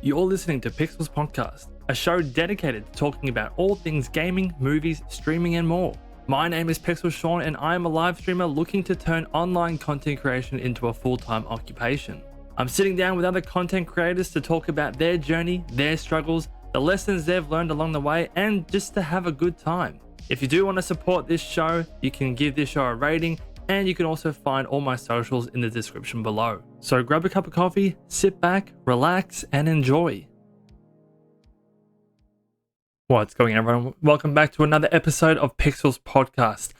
You're listening to Pixels Podcast, a show dedicated to talking about all things gaming, movies, streaming, and more. My name is Pixel Sean, and I am a live streamer looking to turn online content creation into a full-time occupation. I'm sitting down with other content creators to talk about their journey, their struggles, the lessons they've learned along the way, and just to have a good time. If you do want to support this show, you can give this show a rating, and you can also find all my socials in the description below. So grab a cup of coffee, sit back, relax, and enjoy. What's going on, everyone? Welcome back to another episode of Pixels Podcast.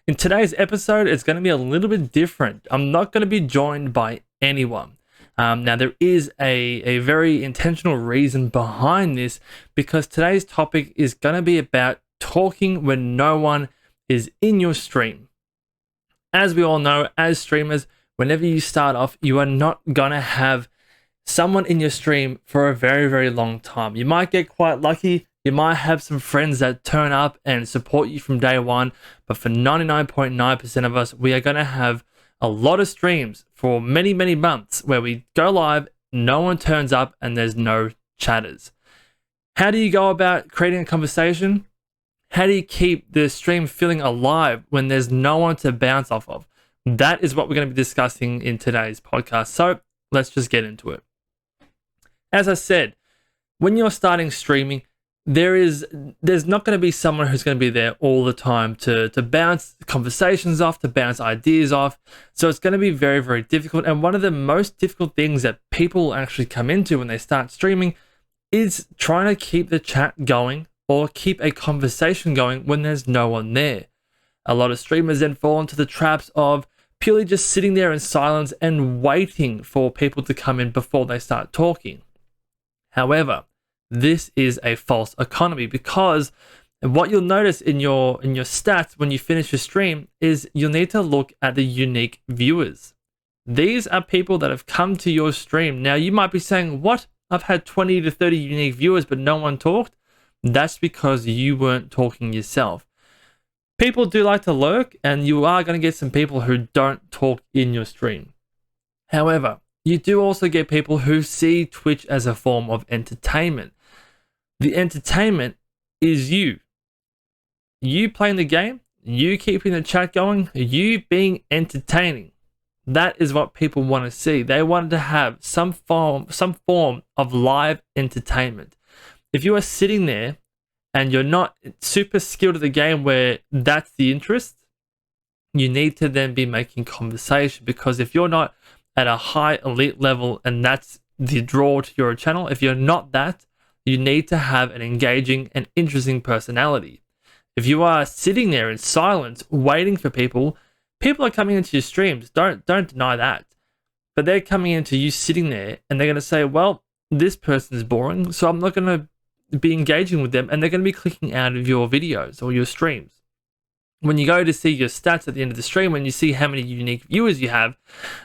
In today's episode, it's going to be a little bit different. I'm not going to be joined by anyone. Now, there is a very intentional reason behind this, because today's topic is going to be about talking when no one is in your stream. As we all know, as streamers, whenever you start off, you are not going to have someone in your stream for a very, very long time. You might get quite lucky. You might have some friends that turn up and support you from day one. But for 99.9% of us, we are going to have a lot of streams for many, many months where we go live, no one turns up, and there's no chatters. How do you go about creating a conversation? How do you keep the stream feeling alive when there's no one to bounce off of? That is what we're going to be discussing in today's podcast. So let's just get into it. As I said, when you're starting streaming, there's not going to be someone who's going to be there all the time to bounce conversations off, to bounce ideas off. So it's going to be very, very difficult. And one of the most difficult things that people actually come into when they start streaming is trying to keep the chat going or keep a conversation going when there's no one there. A lot of streamers then fall into the traps of purely just sitting there in silence and waiting for people to come in before they start talking. However, this is a false economy, because what you'll notice in your stats when you finish your stream is you'll need to look at the unique viewers. These are people that have come to your stream. Now, you might be saying, what? I've had 20 to 30 unique viewers, but no one talked. That's because you weren't talking yourself. People do like to lurk, and you are going to get some people who don't talk in your stream. However, you do also get people who see Twitch as a form of entertainment. The entertainment is you. You playing the game, you keeping the chat going, you being entertaining. That is what people want to see. They want to have some form of live entertainment. If you are sitting there and you're not super skilled at the game where that's the interest, you need to then be making conversation, because if you're not at a high elite level and that's the draw to your channel, if you're not that, you need to have an engaging and interesting personality. If you are sitting there in silence waiting for people are coming into your streams. Don't deny that. But they're coming into you sitting there and they're going to say, well, this person is boring, so I'm not going to be engaging with them, and they're going to be clicking out of your videos or your streams. When you go to see your stats at the end of the stream, when you see how many unique viewers you have,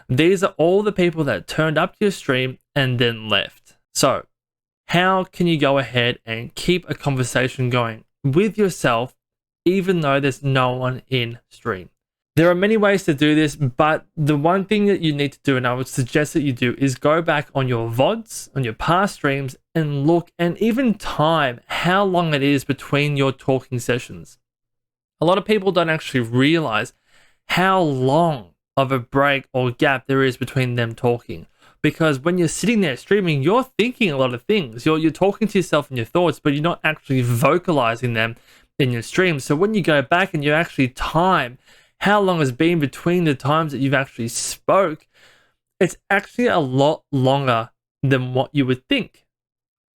these are all the people that turned up to your stream and then left. So how can you go ahead and keep a conversation going with yourself even though there's no one in stream? There are many ways to do this, but the one thing that you need to do, and I would suggest that you do, is go back on your VODs, on your past streams, and look and even time how long it is between your talking sessions. A lot of people don't actually realize how long of a break or gap there is between them talking. Because when you're sitting there streaming, you're thinking a lot of things. You're talking to yourself in your thoughts, but you're not actually vocalizing them in your stream. So when you go back and you actually time how long has been between the times that you've actually spoke, it's actually a lot longer than what you would think.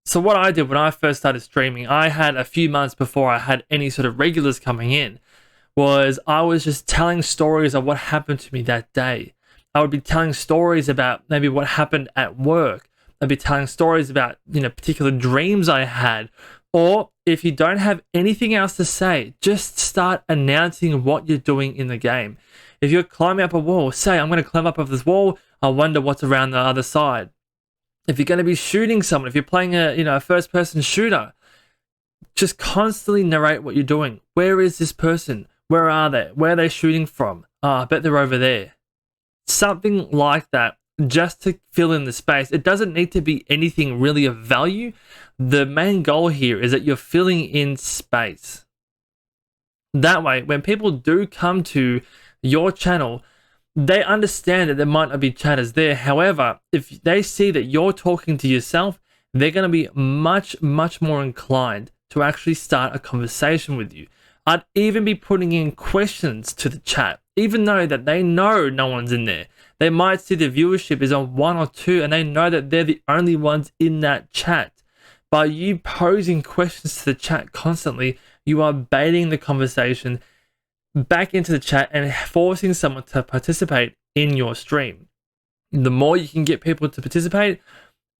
So what I did when I first started streaming, I had a few months before I had any sort of regulars coming in, was I was just telling stories of what happened to me that day. I would be telling stories about maybe what happened at work. I'd be telling stories about, particular dreams I had. Or if you don't have anything else to say, just start announcing what you're doing in the game. If you're climbing up a wall, say, I'm going to climb up of this wall. I wonder what's around the other side. If you're going to be shooting someone, if you're playing a first-person shooter, just constantly narrate what you're doing. Where is this person? Where are they? Where are they shooting from? I bet they're over there. Something like that just to fill in the space. It doesn't need to be anything really of value. The main goal here is that you're filling in space. That way, when people do come to your channel, they understand that there might not be chatters there. However, if they see that you're talking to yourself, they're going to be much, much more inclined to actually start a conversation with you. I'd even be putting in questions to the chat, even though that they know no one's in there. They might see the viewership is on 1 or 2 and they know that they're the only ones in that chat. By you posing questions to the chat constantly, you are baiting the conversation back into the chat and forcing someone to participate in your stream. The more you can get people to participate,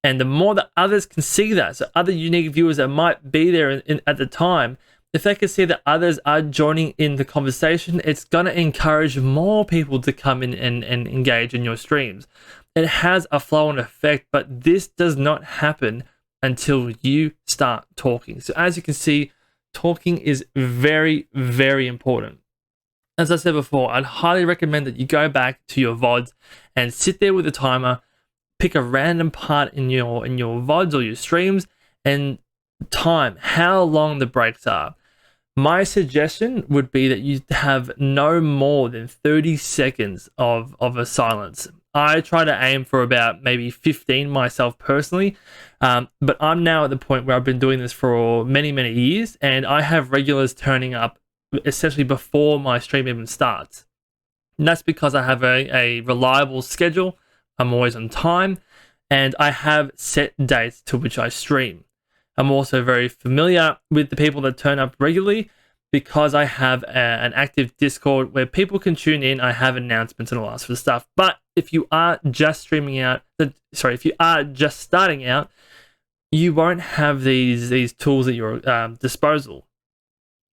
and the more that others can see that, so other unique viewers that might be there at the time, if they can see that others are joining in the conversation, it's going to encourage more people to come in and engage in your streams. It has a flow-on effect, but this does not happen until you start talking. So as you can see, talking is very, very important. As I said before, I'd highly recommend that you go back to your VODs and sit there with a timer, pick a random part in your VODs or your streams and time how long the breaks are. My suggestion would be that you have no more than 30 seconds of a silence. I try to aim for about maybe 15 myself personally, but I'm now at the point where I've been doing this for many, many years, and I have regulars turning up essentially before my stream even starts. And that's because I have a reliable schedule. I'm always on time, and I have set dates to which I stream. I'm also very familiar with the people that turn up regularly because I have an active Discord where people can tune in. I have announcements and all that sort of stuff. But if you are just if you are just starting out, you won't have these tools at your disposal.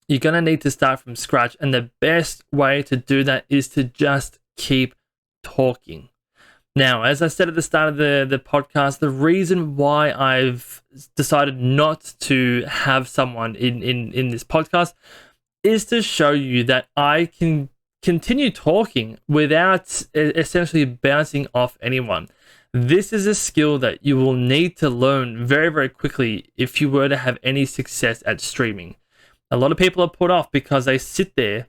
You're going to need to start from scratch, and the best way to do that is to just keep talking. Now, as I said at the start of the podcast, the reason why I've decided not to have someone in this podcast is to show you that I can continue talking without essentially bouncing off anyone. This is a skill that you will need to learn very, very quickly if you were to have any success at streaming. A lot of people are put off because they sit there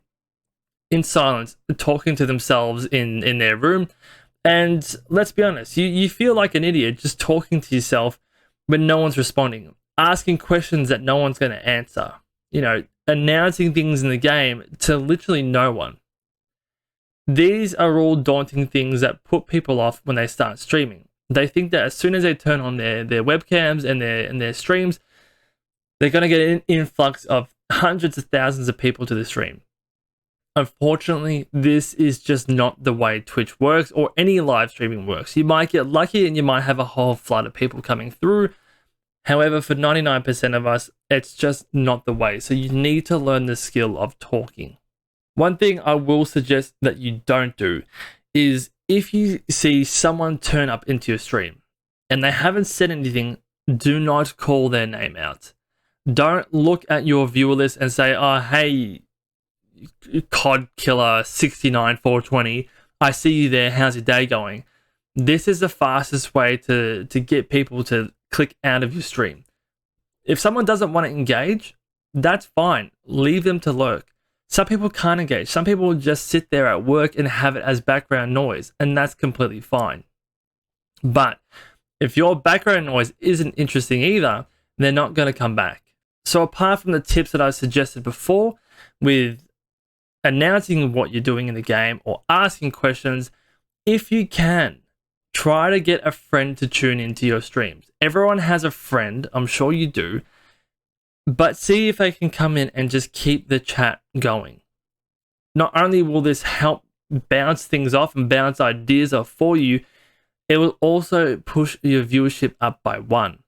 in silence, talking to themselves in their room. And let's be honest, you feel like an idiot just talking to yourself when no one's responding, asking questions that no one's going to answer, announcing things in the game to literally no one. These are all daunting things that put people off when they start streaming. They think that as soon as they turn on their webcams and their streams, they're going to get an influx of hundreds of thousands of people to the stream. Unfortunately, this is just not the way Twitch works or any live streaming works. You might get lucky and you might have a whole flood of people coming through. However, for 99% of us, it's just not the way. So you need to learn the skill of talking. One thing I will suggest that you don't do is if you see someone turn up into your stream and they haven't said anything, do not call their name out. Don't look at your viewer list and say, oh, hey, COD Killer 69420, I see you there, how's your day going? This is the fastest way to get people to click out of your stream. If someone doesn't want to engage, that's fine. Leave them to lurk. Some people can't engage. Some people will just sit there at work and have it as background noise, and that's completely fine. But if your background noise isn't interesting either, they're not going to come back. So apart from the tips that I suggested before with announcing what you're doing in the game or asking questions, if you can, try to get a friend to tune into your streams. Everyone has a friend, I'm sure you do, but see if they can come in and just keep the chat going. Not only will this help bounce things off and bounce ideas off for you, it will also push your viewership up by 1.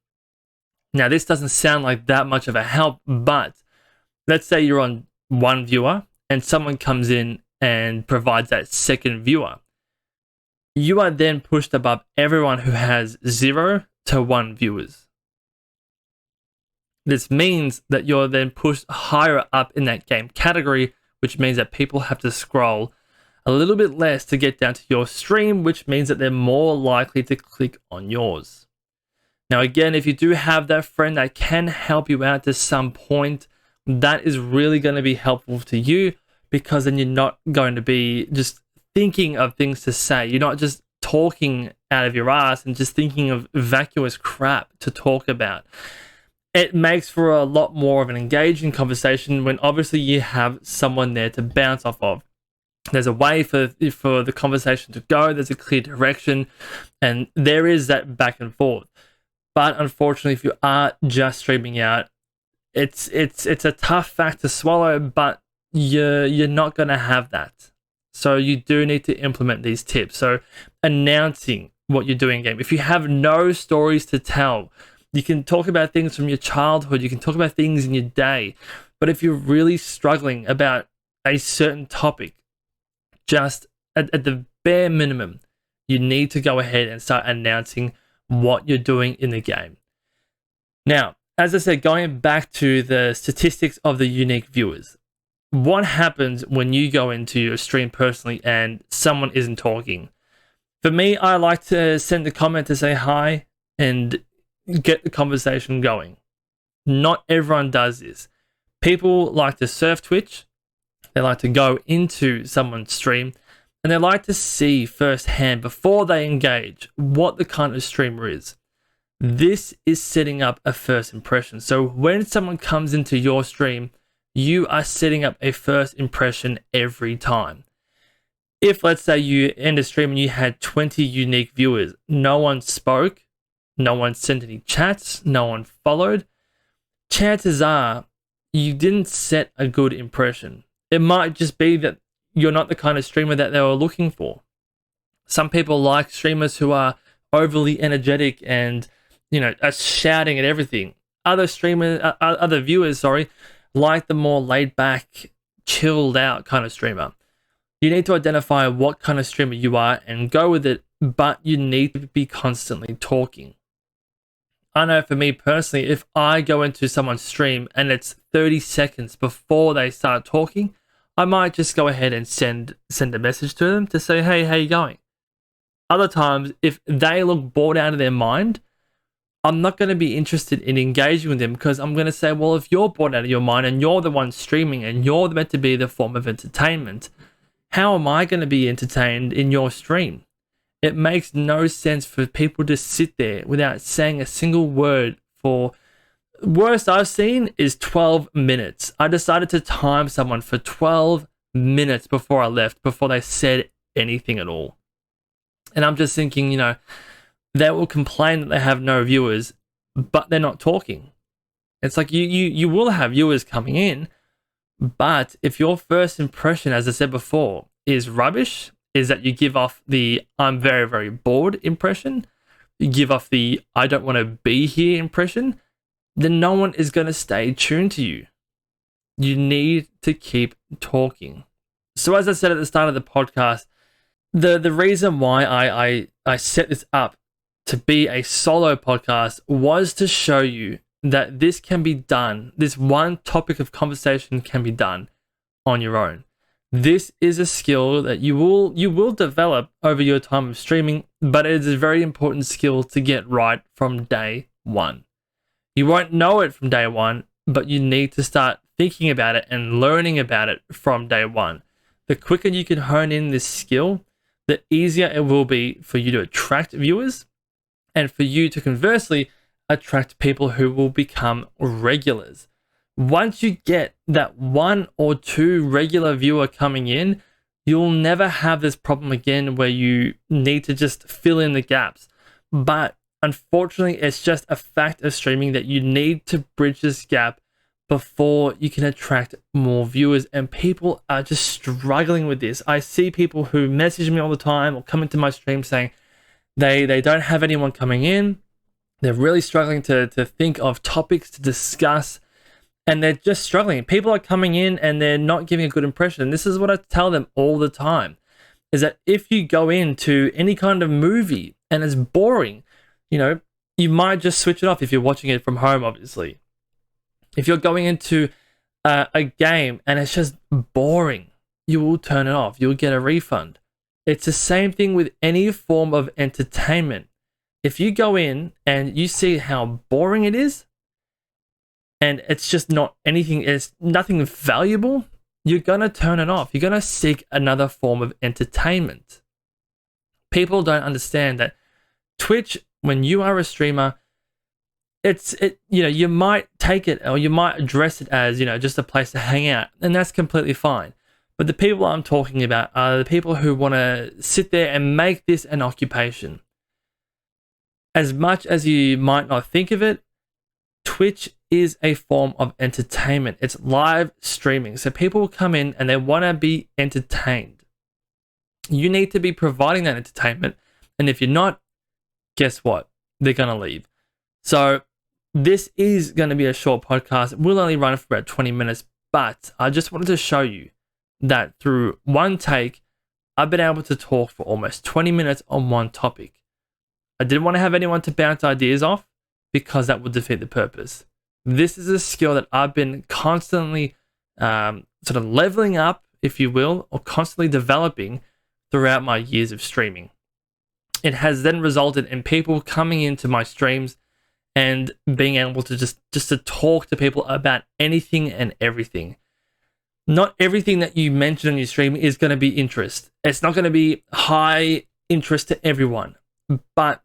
Now, this doesn't sound like that much of a help, but let's say you're on 1 viewer and someone comes in and provides that second viewer. You are then pushed above everyone who has 0 to 1 viewers. This means that you're then pushed higher up in that game category, which means that people have to scroll a little bit less to get down to your stream, which means that they're more likely to click on yours. Now, again, if you do have that friend that can help you out to some point, that is really going to be helpful to you, because then you're not going to be just thinking of things to say. You're not just talking out of your ass and just thinking of vacuous crap to talk about. It makes for a lot more of an engaging conversation when obviously you have someone there to bounce off of. There's a way for the conversation to go. There's a clear direction, and there is that back and forth. But unfortunately, if you are just streaming out, it's a tough fact to swallow, but you're not going to have that. So you do need to implement these tips. So announcing what you're doing in game. If you have no stories to tell, you can talk about things from your childhood. You can talk about things in your day. But if you're really struggling about a certain topic, just at the bare minimum, you need to go ahead and start announcing what you're doing in the game. Now, as I said, going back to the statistics of the unique viewers, what happens when you go into your stream personally and someone isn't talking? For me, I like to send a comment to say hi and get the conversation going. Not everyone does this. People like to surf Twitch. They like to go into someone's stream and they like to see firsthand before they engage what the kind of streamer is. This is setting up a first impression. So when someone comes into your stream, you are setting up a first impression every time. If, let's say, you end a stream and you had 20 unique viewers, no one spoke, no one sent any chats, no one followed, chances are you didn't set a good impression. It might just be that you're not the kind of streamer that they were looking for. Some people like streamers who are overly energetic and, are shouting at everything. Other viewers, like the more laid back, chilled out kind of streamer. You need to identify what kind of streamer you are and go with it, but you need to be constantly talking. I know for me personally, if I go into someone's stream and it's 30 seconds before they start talking, I might just go ahead and send a message to them to say, hey, how you going? Other times, if they look bored out of their mind, I'm not going to be interested in engaging with them, because I'm going to say, well, if you're bored out of your mind and you're the one streaming and you're meant to be the form of entertainment, how am I going to be entertained in your stream? It makes no sense for people to sit there without saying a single word for, worst I've seen is 12 minutes. I decided to time someone for 12 minutes before I left, before they said anything at all. And I'm just thinking, they will complain that they have no viewers, but they're not talking. It's like you will have viewers coming in, but if your first impression, as I said before, is rubbish, is that you give off the I'm very, very bored impression, you give off the I don't want to be here impression, then no one is going to stay tuned to you. You need to keep talking. So as I said at the start of the podcast, the reason why I set this up to be a solo podcast was to show you that this can be done. This one topic of conversation can be done on your own. This is a skill that you will develop over your time of streaming, but it is a very important skill to get right from day one. You won't know it from day one, but you need to start thinking about it and learning about it from day one. The quicker you can hone in this skill, the easier it will be for you to attract viewers and for you to conversely attract people who will become regulars. Once you get that 1 or 2 regular viewer coming in, you'll never have this problem again where you need to just fill in the gaps. But unfortunately, it's just a fact of streaming that you need to bridge this gap before you can attract more viewers, and people are just struggling with this. I see people who message me all the time or come into my stream saying they don't have anyone coming in. They're really struggling to think of topics to discuss, and they're just struggling. People are coming in and they're not giving a good impression. This is what I tell them all the time, is that if you go into any kind of movie and it's boring, you might just switch it off if you're watching it from home, obviously. If you're going into a game and it's just boring, you will turn it off. You'll get a refund. It's the same thing with any form of entertainment. If you go in and you see how boring it is, and it's just not anything, it's nothing valuable, you're going to turn it off. You're going to seek another form of entertainment. People don't understand that Twitch, when you are a streamer, you might take it or you might address it as, just a place to hang out, and that's completely fine. But the people I'm talking about are the people who want to sit there and make this an occupation. As much as you might not think of it, Twitch is a form of entertainment. It's live streaming. So people will come in and they want to be entertained. You need to be providing that entertainment. And if you're not, guess what? They're going to leave. So this is going to be a short podcast. It will only run for about 20 minutes, but I just wanted to show you that through one take, I've been able to talk for almost 20 minutes on one topic. I didn't want to have anyone to bounce ideas off because that would defeat the purpose. This is a skill that I've been constantly sort of leveling up, if you will, or constantly developing throughout my years of streaming. It has then resulted in people coming into my streams and being able to just to talk to people about anything and everything. Not everything that you mention on your stream is going to be interest. It's not going to be high interest to everyone. But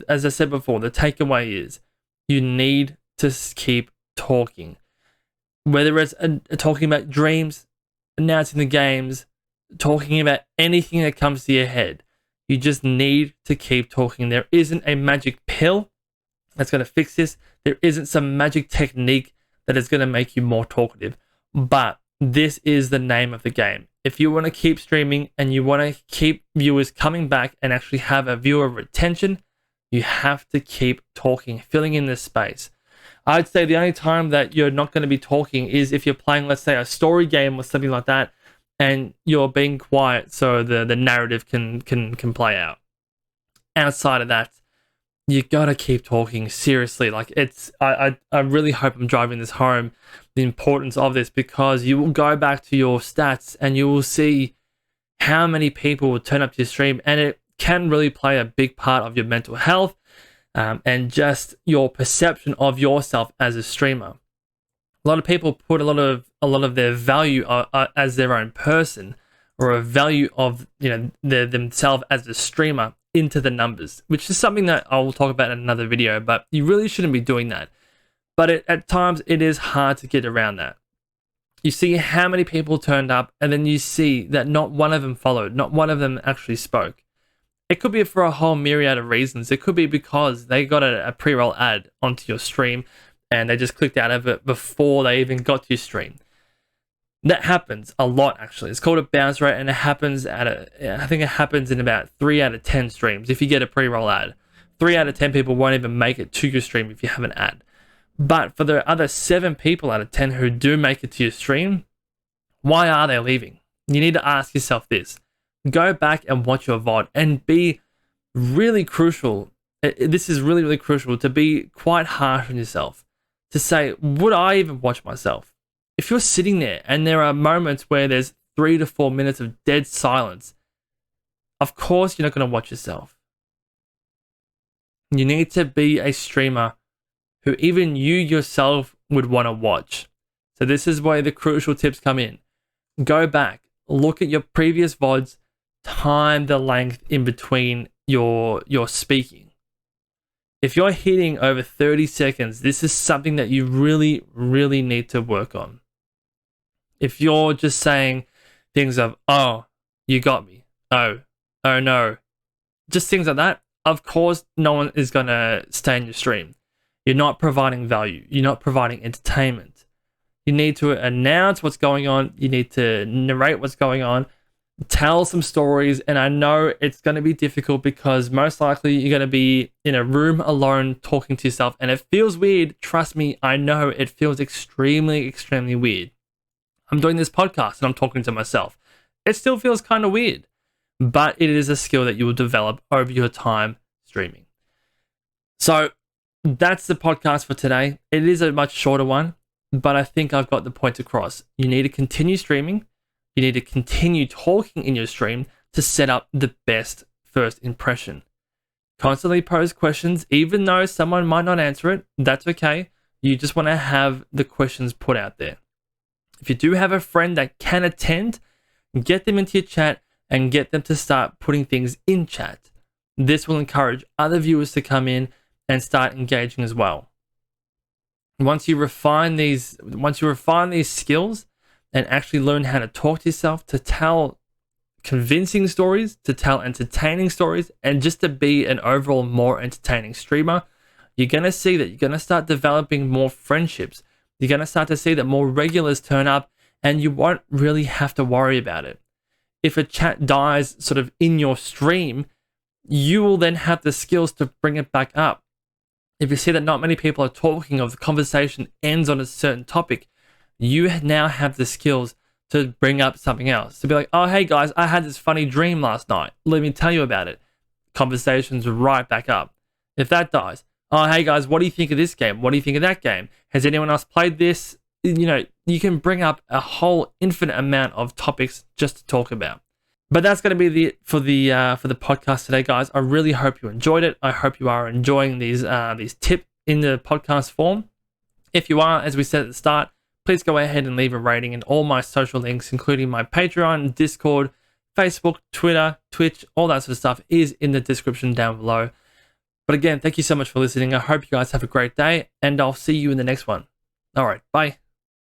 as I said before, the takeaway is you need to keep talking. Whether it's talking about dreams, announcing the games, talking about anything that comes to your head, you just need to keep talking. There isn't a magic pill that's going to fix this. There isn't some magic technique that is going to make you more talkative. But this is the name of the game. If you want to keep streaming and you want to keep viewers coming back and actually have a viewer retention, you have to keep talking, filling in this space. I'd say the only time that you're not going to be talking is if you're playing, let's say, a story game or something like that, and you're being quiet so the narrative can play out. Outside of that, you gotta keep talking. Seriously, like I really hope I'm driving this home, the importance of this, because you will go back to your stats and you will see how many people will turn up to your stream, and it can really play a big part of your mental health and just your perception of yourself as a streamer. A lot of people put a lot of their value as their own person, or a value of themselves as a streamer into the numbers, which is something that I will talk about in another video. But you really shouldn't be doing that. But at times it is hard to get around that. You see how many people turned up, and then you see that not one of them followed, not one of them actually spoke. It could be for a whole myriad of reasons. It could be because they got a pre-roll ad onto your stream and they just clicked out of it before they even got to your stream. That happens a lot, actually. It's called a bounce rate, and it happens I think it happens in about 3 out of 10 streams. If you get a pre-roll ad, 3 out of 10 people won't even make it to your stream if you have an ad. But for the other 7 people out of 10 who do make it to your stream, why are they leaving? You need to ask yourself this. Go back and watch your VOD and be really crucial. This is really, really crucial, to be quite harsh on yourself. To say, would I even watch myself? If you're sitting there and there are moments where there's 3 to 4 minutes of dead silence, of course you're not going to watch yourself. You need to be a streamer who even you yourself would want to watch. So this is where the crucial tips come in. Go back, look at your previous VODs, time the length in between your speaking. If you're hitting over 30 seconds, this is something that you really, really need to work on. If you're just saying things of, oh, you got me, oh no, just things like that, of course no one is going to stay in your stream. You're not providing value. You're not providing entertainment. You need to announce what's going on. You need to narrate what's going on. Tell some stories. And I know it's going to be difficult because most likely you're going to be in a room alone talking to yourself. And it feels weird. Trust me, I know it feels extremely, extremely weird. I'm doing this podcast and I'm talking to myself. It still feels kind of weird. But it is a skill that you will develop over your time streaming. So that's the podcast for today. It is a much shorter one, but I think I've got the point across. You need to continue streaming. You need to continue talking in your stream to set up the best first impression. Constantly pose questions, even though someone might not answer it, that's okay. You just want to have the questions put out there. If you do have a friend that can attend, get them into your chat and get them to start putting things in chat. This will encourage other viewers to come in and start engaging as well. Once you refine these skills and actually learn how to talk to yourself, to tell convincing stories, to tell entertaining stories, and just to be an overall more entertaining streamer, you're going to see that you're going to start developing more friendships. You're going to start to see that more regulars turn up and you won't really have to worry about it. If a chat dies sort of in your stream, you will then have the skills to bring it back up. If you see that not many people are talking or the conversation ends on a certain topic, you now have the skills to bring up something else. To be like, oh, hey guys, I had this funny dream last night. Let me tell you about it. Conversations right back up. If that dies, oh, hey guys, what do you think of this game? What do you think of that game? Has anyone else played this? You know, you can bring up a whole infinite amount of topics just to talk about. But that's going to be for the podcast today, guys. I really hope you enjoyed it. I hope you are enjoying these tips in the podcast form. If you are, as we said at the start, please go ahead and leave a rating, and all my social links, including my Patreon, Discord, Facebook, Twitter, Twitch, all that sort of stuff is in the description down below. But again, thank you so much for listening. I hope you guys have a great day, and I'll see you in the next one. All right, bye.